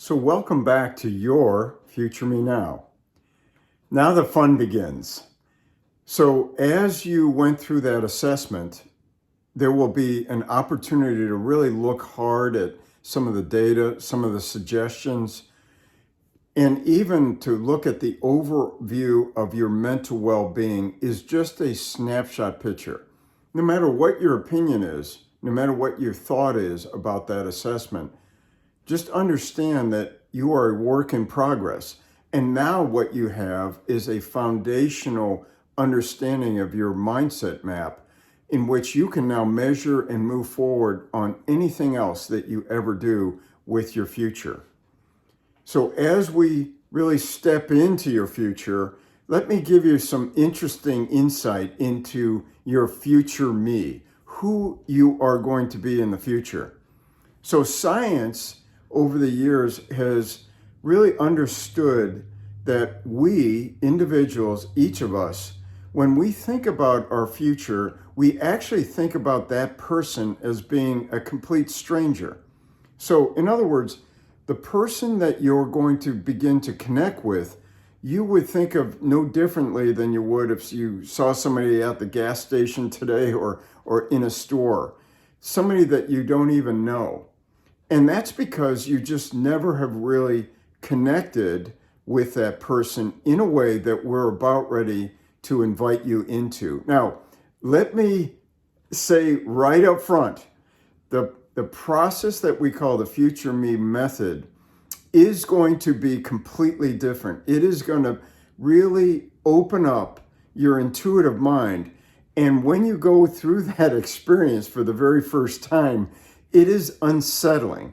So welcome back to your Future Me Now. Now the fun begins. So as you went through that assessment, there will be an opportunity to really look hard at some of the data, some of the suggestions, and even to look at the overview of your mental well-being is just a snapshot picture. No matter what your opinion is, no matter what your thought is about that assessment, just understand that you are a work in progress. And now what you have is a foundational understanding of your mindset map in which you can now measure and move forward on anything else that you ever do with your future. So as we really step into your future, let me give you some interesting insight into your future me, who you are going to be in the future. So science over the years has really understood that we individuals, each of us, when we think about our future, we actually think about that person as being a complete stranger. So in other words, the person that you're going to begin to connect with, you would think of no differently than you would if you saw somebody at the gas station today or in a store, somebody that you don't even know. And that's because you just never have really connected with that person in a way that we're about ready to invite you into. Now, let me say right up front, the process that we call the Future Me method is going to be completely different. It is going to really open up your intuitive mind. And when you go through that experience for the very first time, it is unsettling.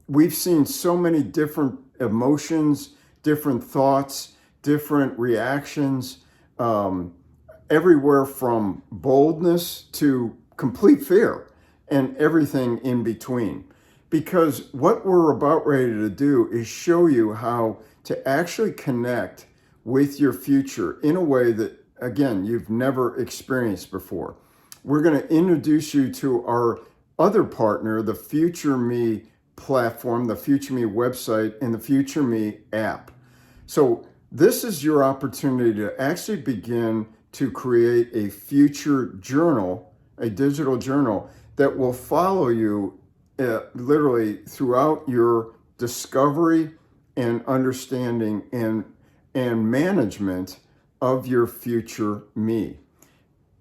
We've seen so many different emotions, different thoughts, different reactions, everywhere from boldness to complete fear and everything in between. Because what we're about ready to do is show you how to actually connect with your future in a way that, again, you've never experienced before. We're going to introduce you to our other partner, the Future Me platform, the Future Me website, and the Future Me app. So this is your opportunity to actually begin to create a future journal, a digital journal that will follow you literally throughout your discovery and understanding and management of your future me.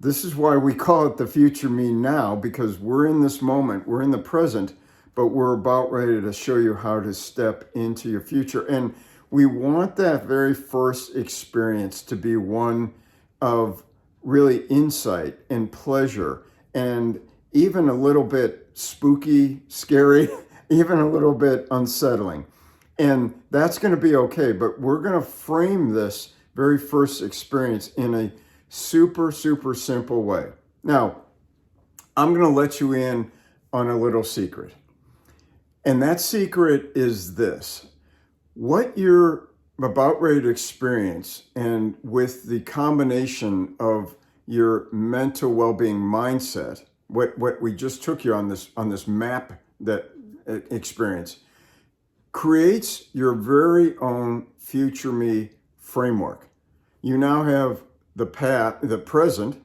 This is why we call it the Future Me Now, because we're in this moment, we're in the present, but we're about ready to show you how to step into your future. And we want that very first experience to be one of really insight and pleasure and even a little bit spooky, scary, even a little bit unsettling. And that's going to be okay, but we're going to frame this very first experience in a super, super simple way. Now, I'm going to let you in on a little secret. And that secret is this. What you're about ready to experience, and with the combination of your mental well-being mindset, what we just took you on this map, that experience, creates your very own Future Me framework. You now have the present,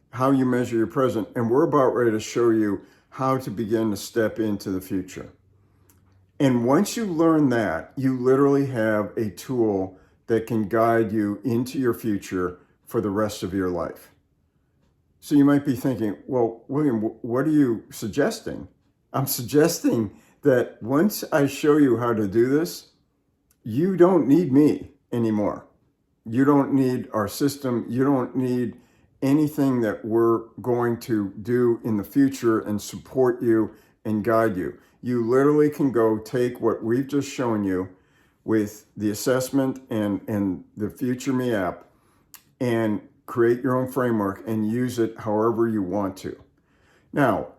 how you measure your present, and we're about ready to show you how to begin to step into the future. And once you learn that, you literally have a tool that can guide you into your future for the rest of your life. So you might be thinking, well, William, what are you suggesting? I'm suggesting that once I show you how to do this, you don't need me anymore. You don't need our system. You don't need anything that we're going to do in the future and support you and guide you. You literally can go take what we've just shown you with the assessment and the Future Me app and create your own framework and use it however you want to. Now,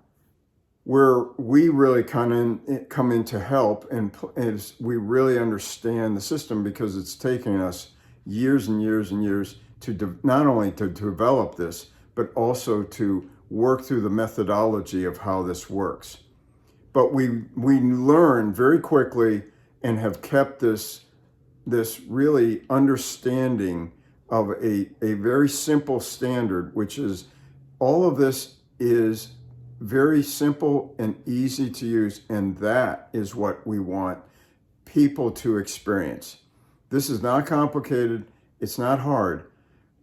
where we really come in to help and is we really understand the system, because it's taken us years and years and years to not only to develop this, but also to work through the methodology of how this works. But we learn very quickly and have kept this really understanding of a very simple standard, which is all of this is very simple and easy to use, and that is what we want people to experience. This is not complicated, it's not hard,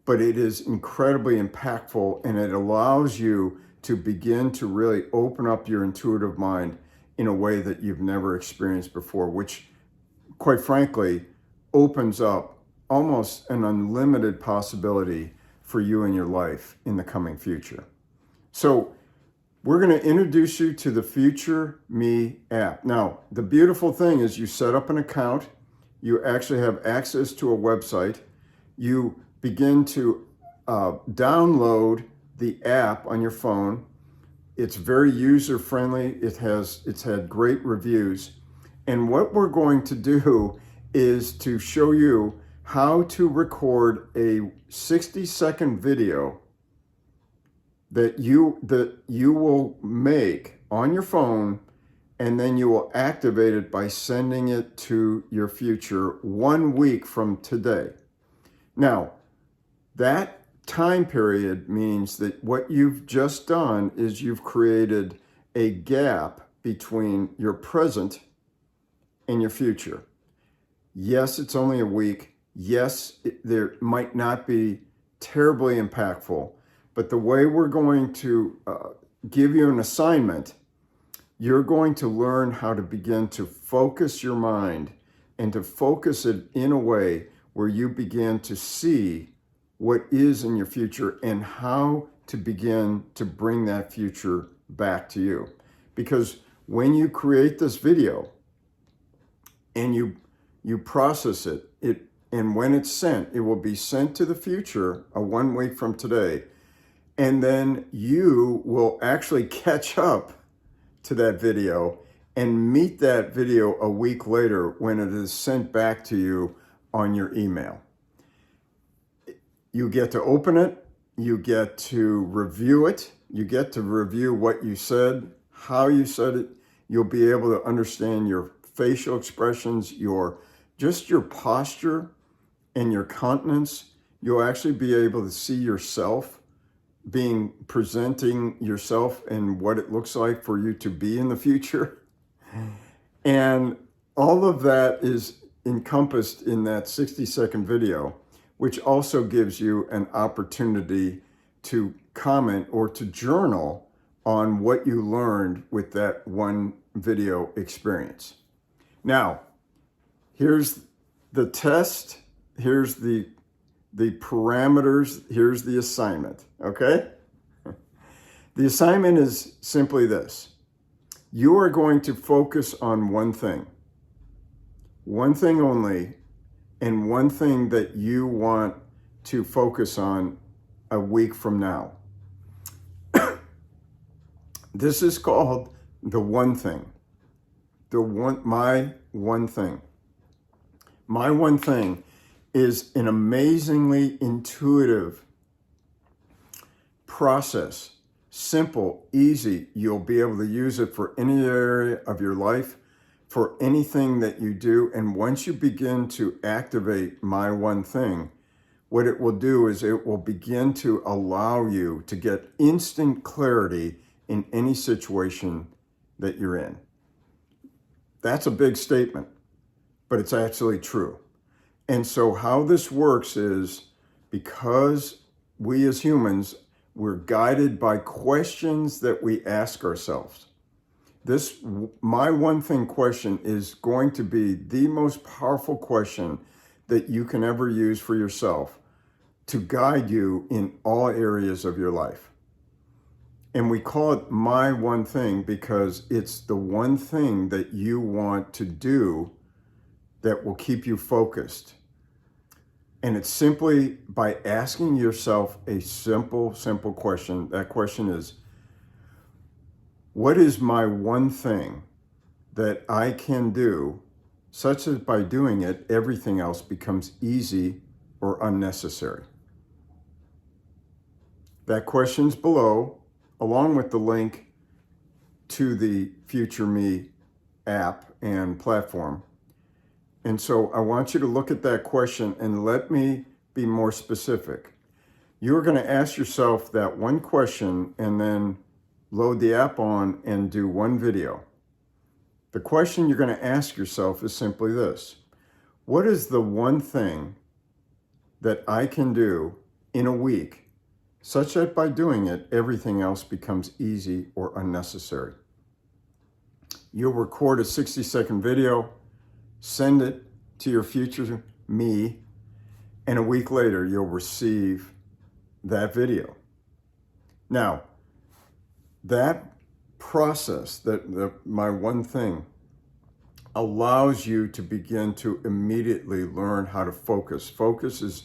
but it is incredibly impactful, and it allows you to begin to really open up your intuitive mind in a way that you've never experienced before, which, quite frankly, opens up almost an unlimited possibility for you in your life in the coming future. So we're going to introduce you to the Future Me app. Now, the beautiful thing is you set up an account, you actually have access to a website, you begin to download the app on your phone. It's very user friendly. It's had great reviews. And what we're going to do is to show you how to record a 60-second video that you will make on your phone, and then you will activate it by sending it to your future 1 week from today. Now, that time period means that what you've just done is you've created a gap between your present and your future. Yes, it's only a week. Yes, there might not be terribly impactful, but the way we're going to give you an assignment, you're going to learn how to begin to focus your mind and to focus it in a way where you begin to see what is in your future and how to begin to bring that future back to you. Because when you create this video and you process it, and when it's sent, it will be sent to the future 1 week from today. And then you will actually catch up to that video and meet that video a week later when it is sent back to you on your email. You get to open it, you get to review it, you get to review what you said, how you said it. You'll be able to understand your facial expressions, your posture and your countenance. You'll actually be able to see yourself presenting yourself and what it looks like for you to be in the future. And all of that is encompassed in that 60-second video, which also gives you an opportunity to comment or to journal on what you learned with that one video experience. Now, here's the test, here's the parameters, here's the assignment, okay? The assignment is simply this. You are going to focus on one thing only, and one thing that you want to focus on a week from now. This is called the one thing. My one thing. My one thing is an amazingly intuitive process. Simple, easy. You'll be able to use it for any area of your life, for anything that you do. And once you begin to activate my one thing, what it will do is it will begin to allow you to get instant clarity in any situation that you're in. That's a big statement, but it's actually true. And so how this works is, because we as humans, we're guided by questions that we ask ourselves. This my one thing question is going to be the most powerful question that you can ever use for yourself to guide you in all areas of your life. And we call it my one thing because it's the one thing that you want to do that will keep you focused. And it's simply by asking yourself a simple question. That question is, what is my one thing that I can do such that by doing it, everything else becomes easy or unnecessary? That question's below, along with the link to the Future Me app and platform. And so I want you to look at that question and let me be more specific. You're going to ask yourself that one question and then load the app on and do one video. The question you're going to ask yourself is simply this: what is the one thing that I can do in a week such that by doing it, everything else becomes easy or unnecessary? You'll record a 60-second video, send it to your future me, and a week later, you'll receive that video. Now, that process, my one thing, allows you to begin to immediately learn how to focus. Focus is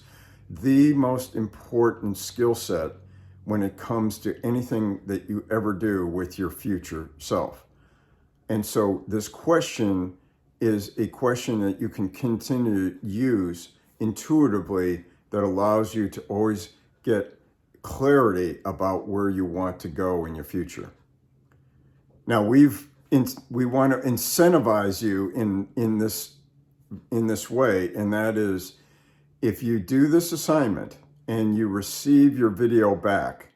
the most important skill set when it comes to anything that you ever do with your future self. And so this question is a question that you can continue to use intuitively that allows you to always get clarity about where you want to go in your future. Now, we want to incentivize you in this way, and that is, if you do this assignment and you receive your video back,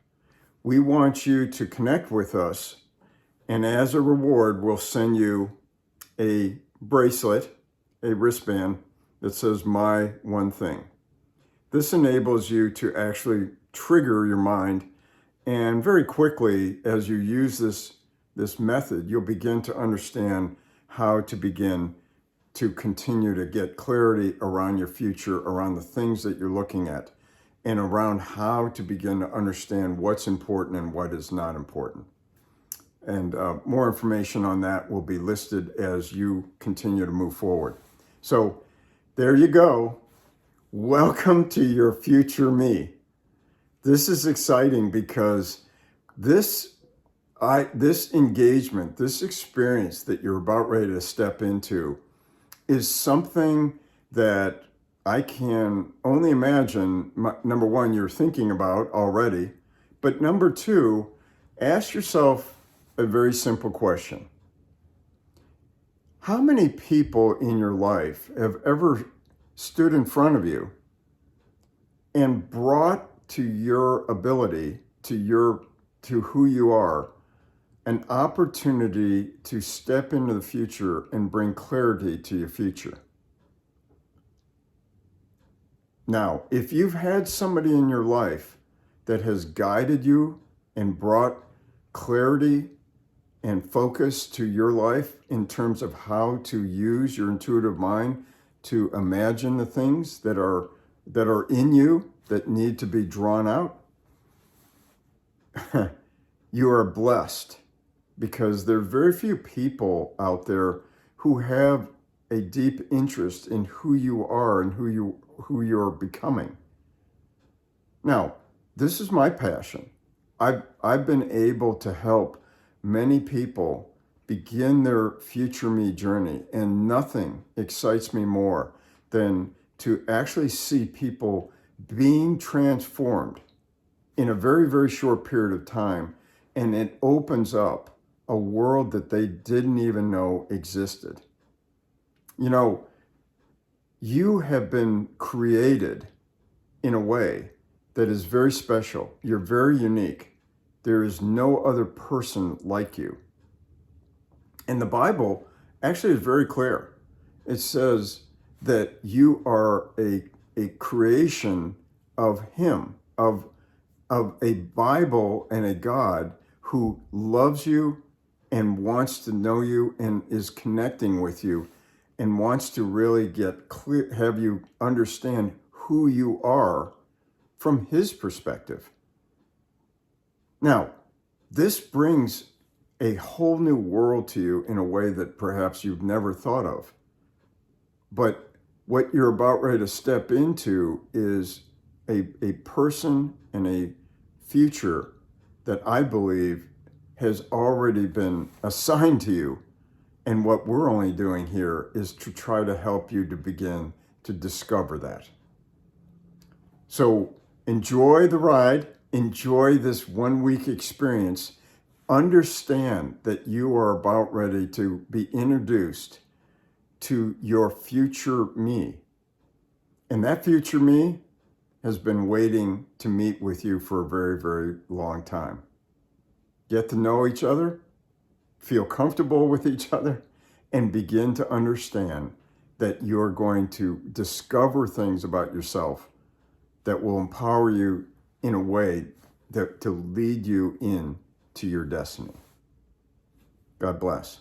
we want you to connect with us, and as a reward, we'll send you a bracelet, a wristband that says "My One Thing." This enables you to actually trigger your mind, and very quickly, as you use this method, you'll begin to understand how to begin to continue to get clarity around your future, around the things that you're looking at, and around how to begin to understand what's important and what is not important. And more information on that will be listed as you continue to move forward. So there you go. Welcome to your future me. This is exciting because this engagement, this experience that you're about ready to step into is something that I can only imagine, number one, you're thinking about already, but number two, ask yourself a very simple question. How many people in your life have ever stood in front of you and brought to your ability, to who you are, an opportunity to step into the future and bring clarity to your future? Now, if you've had somebody in your life that has guided you and brought clarity and focus to your life in terms of how to use your intuitive mind to imagine the things that are in you that need to be drawn out, you are blessed, because there are very few people out there who have a deep interest in who you are and who you're becoming. Now, this is my passion. I've been able to help many people begin their future me journey, and nothing excites me more than to actually see people being transformed in a very, very short period of time, and it opens up a world that they didn't even know existed. You know, you have been created in a way that is very special. You're very unique. There is no other person like you. And the Bible actually is very clear. It says that you are a creation of Him, of a Bible and a God who loves you and wants to know you and is connecting with you and wants to really get clear, have you understand who you are from His perspective. Now, this brings a whole new world to you in a way that perhaps you've never thought of. But what you're about ready to step into is a person and a future that I believe has already been assigned to you. And what we're only doing here is to try to help you to begin to discover that. So enjoy the ride, enjoy this 1 week experience, Understand that you are about ready to be introduced to your future me. And that future me has been waiting to meet with you for a very, very long time. Get to know each other, feel comfortable with each other, and begin to understand that you're going to discover things about yourself that will empower you in a way that to lead you in to your destiny. God bless.